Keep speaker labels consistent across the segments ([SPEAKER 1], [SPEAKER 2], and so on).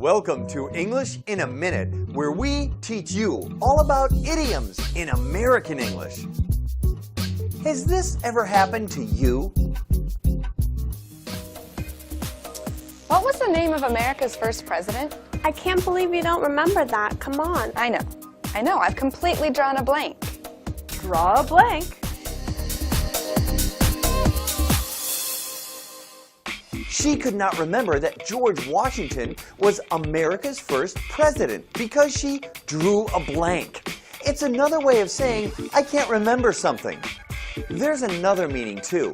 [SPEAKER 1] Welcome to English in a Minute, where we teach you all about idioms in American English. Has this ever happened to you?
[SPEAKER 2] What was the name of America's first president?
[SPEAKER 3] I can't believe you don't remember that. Come on.
[SPEAKER 2] I know. I've completely drawn a blank.
[SPEAKER 3] Draw a blank.
[SPEAKER 1] She could not remember that George Washington was America's first president because she drew a blank. It's another way of saying, I can't remember something. There's another meaning too.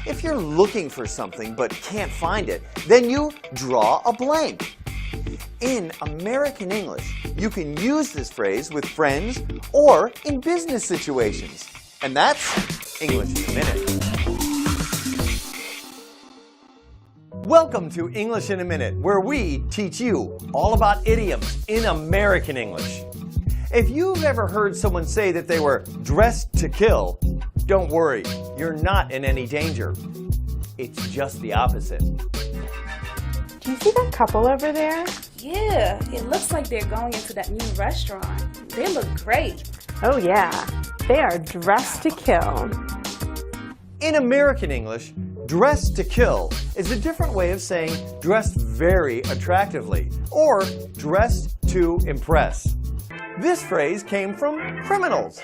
[SPEAKER 1] If you're looking for something but can't find it, then you draw a blank. In American English, you can use this phrase with friends or in business situations. And that's English in a Minute. Welcome to English in a Minute, where we teach you all about idioms in American English. If you've ever heard someone say that they were dressed to kill, don't worry, you're not in any danger. It's just the opposite.
[SPEAKER 3] Do you see that couple over there?
[SPEAKER 4] Yeah, it looks like they're going into that new restaurant. They look great.
[SPEAKER 3] Oh yeah, they are dressed to kill.
[SPEAKER 1] In American English, dressed to kill is a different way of saying dressed very attractively or dressed to impress. This phrase came from criminals.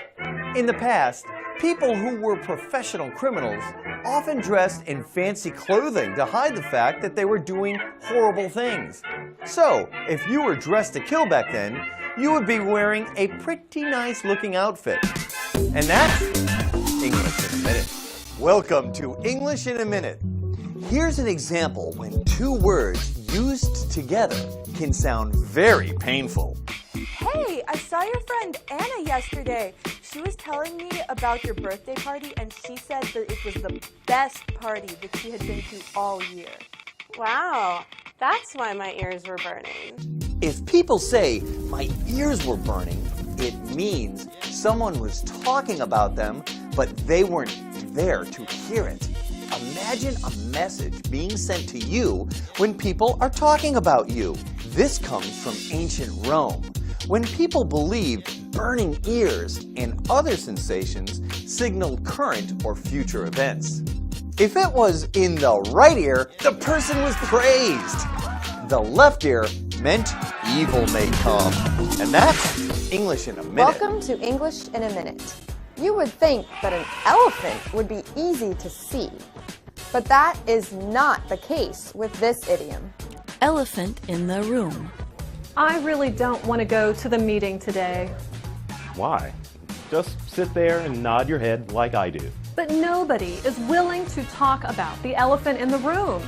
[SPEAKER 1] In the past, people who were professional criminals often dressed in fancy clothing to hide the fact that they were doing horrible things. So, if you were dressed to kill back then, you would be wearing a pretty nice looking outfit. And that's English in a Minute. Welcome to English in a Minute. Here's an example when two words used together can sound very painful.
[SPEAKER 5] Hey, I saw your friend Anna yesterday. She was telling me about your birthday party, and she said that it was the best party that she had been to all year.
[SPEAKER 3] Wow, that's why my ears were burning.
[SPEAKER 1] If people say, my ears were burning, it means someone was talking about them, but they weren't there to hear it. Imagine a message being sent to you when people are talking about you. This comes from ancient Rome, when people believed burning ears and other sensations signaled current or future events. If it was in the right ear, the person was praised. The left ear meant evil may come. And that's English in a Minute.
[SPEAKER 2] Welcome to English in a Minute. You would think that an elephant would be easy to see, but that is not the case with this idiom.
[SPEAKER 6] Elephant in the room.
[SPEAKER 7] I really don't want to go to the meeting today.
[SPEAKER 8] Why? Just sit there and nod your head like I do.
[SPEAKER 7] But nobody is willing to talk about the elephant in the room.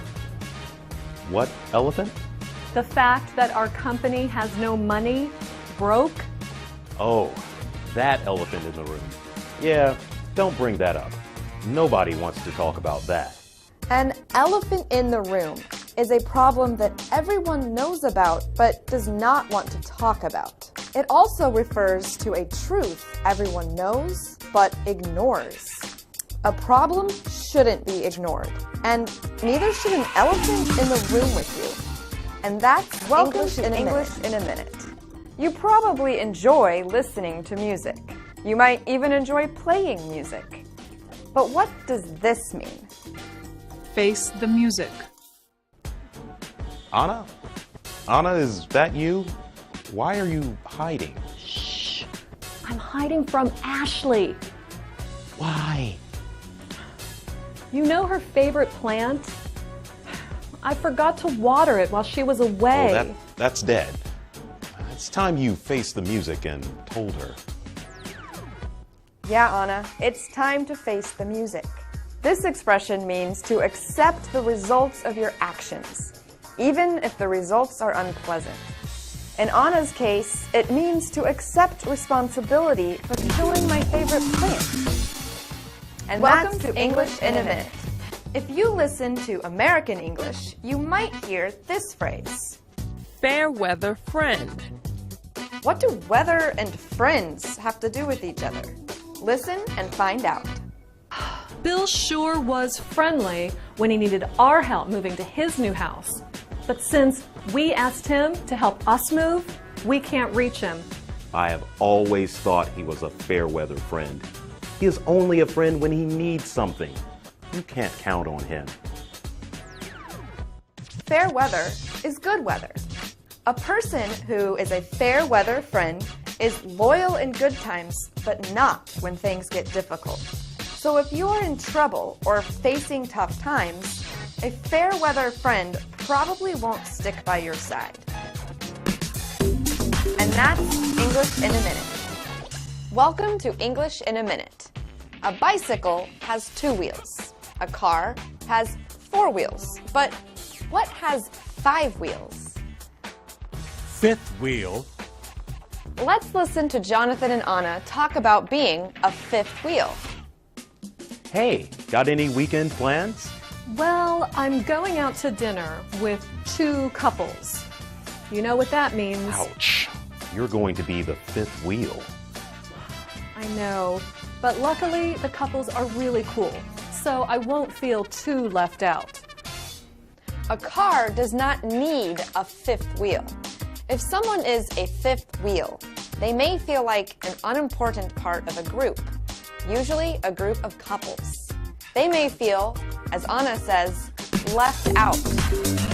[SPEAKER 8] What elephant?
[SPEAKER 7] The fact that our company has no money, broke.
[SPEAKER 8] Oh, that elephant in the room. Yeah, don't bring that up. Nobody wants to talk about that.
[SPEAKER 2] An elephant in the room is a problem that everyone knows about but does not want to talk about. It also refers to a truth everyone knows but ignores. A problem shouldn't be ignored, and neither should an elephant in the room with you. And that's English in a Minute. You probably enjoy listening to music. You might even enjoy playing music. But what does this mean?
[SPEAKER 6] Face the music.
[SPEAKER 8] Anna? Anna, is that you? Why are you hiding?
[SPEAKER 7] Shh. I'm hiding from Ashley.
[SPEAKER 8] Why?
[SPEAKER 7] You know her favorite plant? I forgot to water it while she was away.
[SPEAKER 8] Oh, that's dead. It's time you faced the music and told her.
[SPEAKER 2] Yeah, Anna, it's time to face the music. This expression means to accept the results of your actions, even if the results are unpleasant. In Anna's case, it means to accept responsibility for killing my favorite plant. And welcome to English in a Minute. If you listen to American English, you might hear this phrase.
[SPEAKER 6] Fair weather friend.
[SPEAKER 2] What do weather and friends have to do with each other? Listen and find out.
[SPEAKER 7] Bill sure was friendly when he needed our help moving to his new house. But since we asked him to help us move, we can't reach him.
[SPEAKER 8] I have always thought he was a fair weather friend. He is only a friend when he needs something. You can't count on him.
[SPEAKER 2] Fair weather is good weather. A person who is a fair weather friend is loyal in good times, but not when things get difficult. So if you're in trouble or facing tough times, a fair weather friend probably won't stick by your side. And that's English in a Minute. Welcome to English in a Minute. A bicycle has 2 wheels. A car has 4 wheels. But what has 5 wheels?
[SPEAKER 9] Fifth wheel.
[SPEAKER 2] Let's listen to Jonathan and Anna talk about being a fifth wheel.
[SPEAKER 8] Hey, got any weekend plans?
[SPEAKER 7] Well, I'm going out to dinner with 2 couples. You know what that means.
[SPEAKER 8] Ouch. You're going to be the fifth wheel.
[SPEAKER 7] I know, but luckily the couples are really cool, so I won't feel too left out.
[SPEAKER 2] A car does not need a fifth wheel. If someone is a fifth wheel, they may feel like an unimportant part of a group, usually a group of couples. They may feel, as Anna says, left out.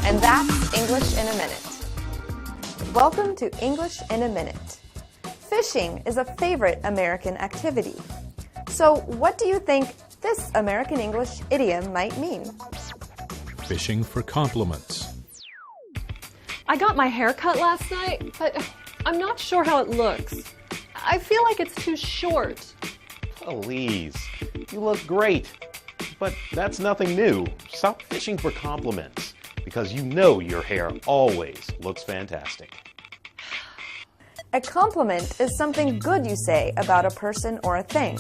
[SPEAKER 2] And that's English in a Minute. Welcome to English in a Minute. Fishing is a favorite American activity. So what do you think this American English idiom might mean?
[SPEAKER 9] Fishing for compliments.
[SPEAKER 7] I got my hair cut last night, but I'm not sure how it looks. I feel like it's too short.
[SPEAKER 8] Please, you look great. But that's nothing new. Stop fishing for compliments, because you know your hair always looks fantastic.
[SPEAKER 2] A compliment is something good you say about a person or a thing.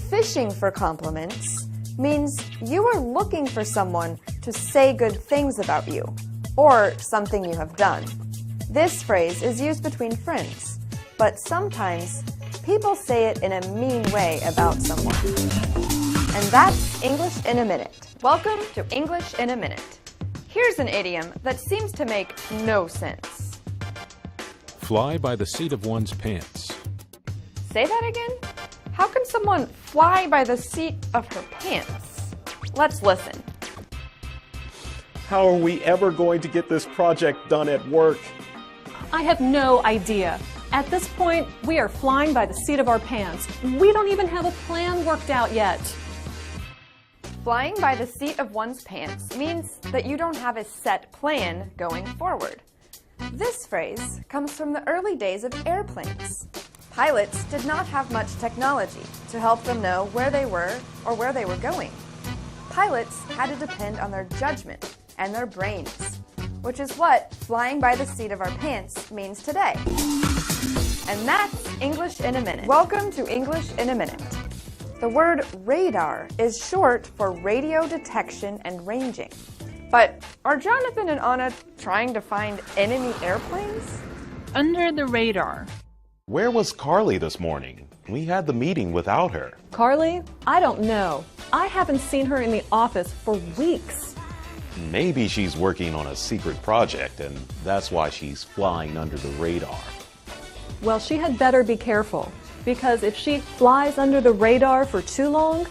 [SPEAKER 2] Fishing for compliments means you are looking for someone to say good things about you, or something you have done. This phrase is used between friends, but sometimes people say it in a mean way about someone. And that's English in a Minute. Welcome to English in a Minute. Here's an idiom that seems to make no sense.
[SPEAKER 9] Fly by the seat of one's pants.
[SPEAKER 2] Say that again? How can someone fly by the seat of her pants? Let's listen.
[SPEAKER 8] How are we ever going to get this project done at work?
[SPEAKER 7] I have no idea. At this point, we are flying by the seat of our pants. We don't even have a plan worked out yet.
[SPEAKER 2] Flying by the seat of one's pants means that you don't have a set plan going forward. This phrase comes from the early days of airplanes. Pilots did not have much technology to help them know where they were or where they were going. Pilots had to depend on their judgment and their brains, which is what flying by the seat of our pants means today. And that's English in a Minute. Welcome to English in a Minute. The word radar is short for radio detection and ranging. But are Jonathan and Anna trying to find enemy airplanes?
[SPEAKER 6] Under the radar.
[SPEAKER 8] Where was Carly this morning? We had the meeting without her.
[SPEAKER 7] Carly? I don't know. I haven't seen her in the office for weeks.
[SPEAKER 8] Maybe she's working on a secret project, and that's why she's flying under the radar.
[SPEAKER 7] Well, she had better be careful, because if she flies under the radar for too long,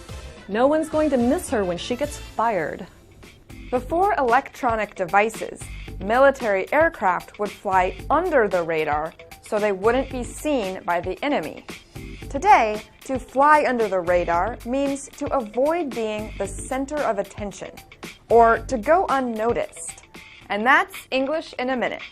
[SPEAKER 7] no one's going to miss her when she gets fired.
[SPEAKER 2] Before electronic devices, military aircraft would fly under the radar so they wouldn't be seen by the enemy. Today, to fly under the radar means to avoid being the center of attention, or to go unnoticed. And that's English in a Minute.